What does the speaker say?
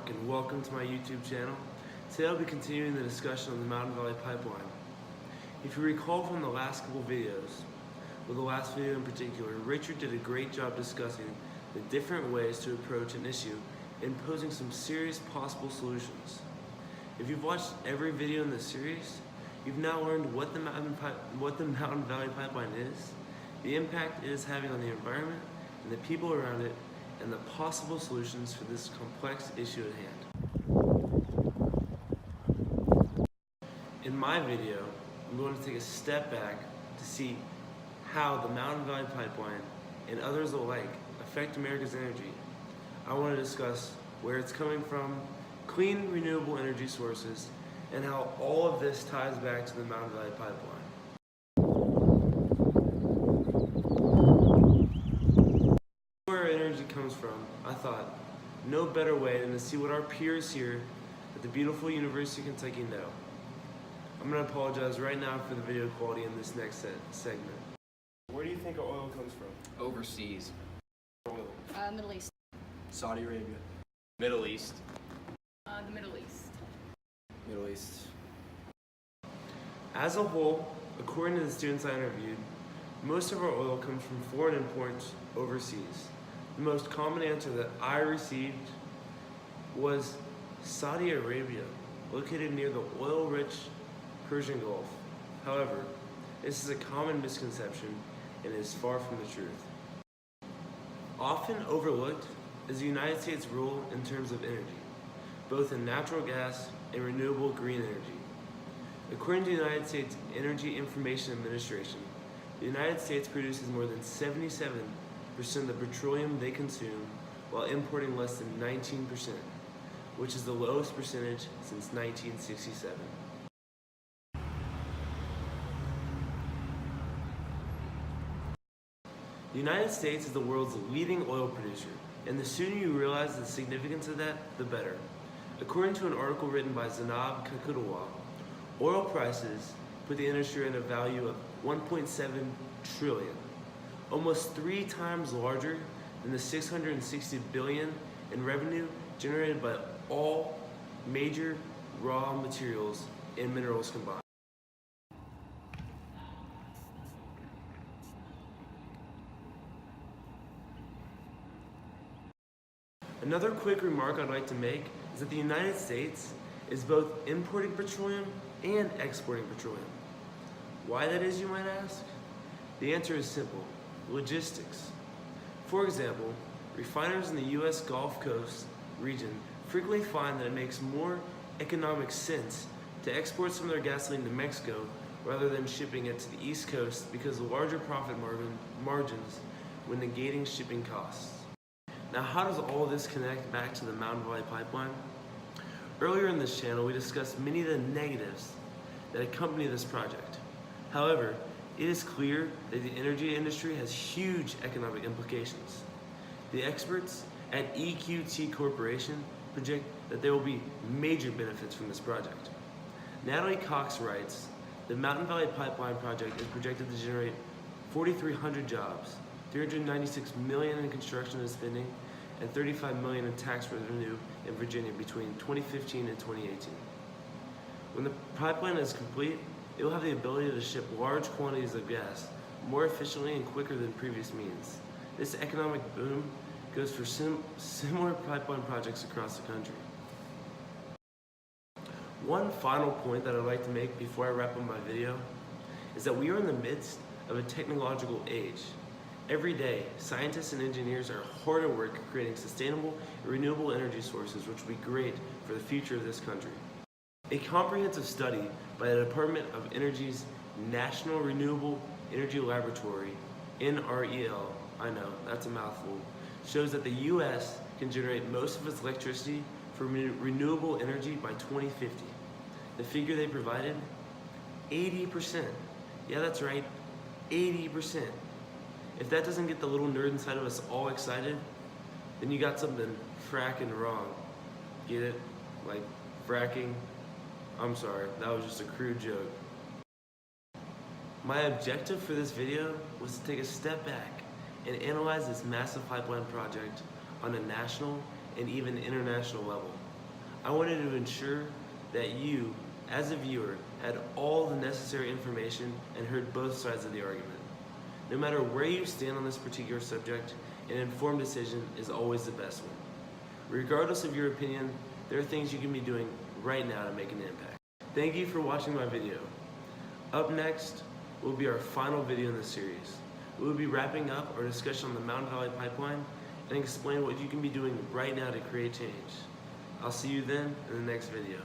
Mark and welcome to my YouTube channel. Today I'll be continuing the discussion on the Mountain Valley Pipeline. If you recall from the last couple videos, or the last video in particular, Richard did a great job discussing the different ways to approach an issue and posing some serious possible solutions. If you've watched every video in this series, you've now learned what the Mountain Valley Pipeline is, the impact it is having on the environment and the people around it, and the possible solutions for this complex issue at hand. In my video, I'm going to take a step back to see how the Mountain Valley Pipeline and others alike affect America's energy. I want to discuss where it's coming from, clean renewable energy sources, and how all of this ties back to the Mountain Valley Pipeline. Where energy comes from, I thought, no better way than to see what our peers here at the beautiful University of Kentucky know. I'm going to apologize right now for the video quality in this next segment. Where do you think our oil comes from? Overseas. Oil. Middle East. Saudi Arabia. Middle East. The Middle East. Middle East. As a whole, according to the students I interviewed, most of our oil comes from foreign imports overseas. The most common answer that I received was Saudi Arabia, located near the oil-rich Persian Gulf. However, this is a common misconception and is far from the truth. Often overlooked is the United States' role in terms of energy, both in natural gas and renewable green energy. According to the United States Energy Information Administration, the United States produces more than 77% of the petroleum they consume while importing less than 19%, which is the lowest percentage since 1967. The United States is the world's leading oil producer, and the sooner you realize the significance of that, the better. According to an article written by Zanab Kakudawala, oil prices put the industry at a value of $1.7 trillion, almost 3 times larger than the $660 billion in revenue generated by all major raw materials and minerals combined. Another quick remark I'd like to make is that the United States is both importing petroleum and exporting petroleum. Why that is, you might ask? The answer is simple: logistics. For example, refiners in the U.S. Gulf Coast region frequently find that it makes more economic sense to export some of their gasoline to Mexico rather than shipping it to the East Coast because of larger profit margins when negating shipping costs. Now, how does all this connect back to the Mountain Valley Pipeline? Earlier in this channel, we discussed many of the negatives that accompany this project. However, it is clear that the energy industry has huge economic implications. The experts at EQT Corporation project that there will be major benefits from this project. Natalie Cox writes, the Mountain Valley Pipeline project is projected to generate 4,300 jobs, $396 million in construction and spending, and $35 million in tax revenue in Virginia between 2015 and 2018. When the pipeline is complete, it will have the ability to ship large quantities of gas more efficiently and quicker than previous means. This economic boom goes for similar pipeline projects across the country. One final point that I'd like to make before I wrap up my video is that we are in the midst of a technological age. Every day, scientists and engineers are hard at work creating sustainable and renewable energy sources which will be great for the future of this country. A comprehensive study by the Department of Energy's National Renewable Energy Laboratory, NREL, I know, that's a mouthful, shows that the U.S. can generate most of its electricity from renewable energy by 2050. The figure they provided, 80%. Yeah, that's right, 80%. If that doesn't get the little nerd inside of us all excited, then you got something fracking wrong. Get it? Like fracking? I'm sorry, that was just a crude joke. My objective for this video was to take a step back and analyze this massive pipeline project on a national and even international level. I wanted to ensure that you, as a viewer, had all the necessary information and heard both sides of the argument. No matter where you stand on this particular subject, an informed decision is always the best one. Regardless of your opinion, there are things you can be doing right now to make an impact. Thank you for watching my video. Up next will be our final video in the series. We will be wrapping up our discussion on the Mountain Valley Pipeline and explain what you can be doing right now to create change. I'll see you then in the next video.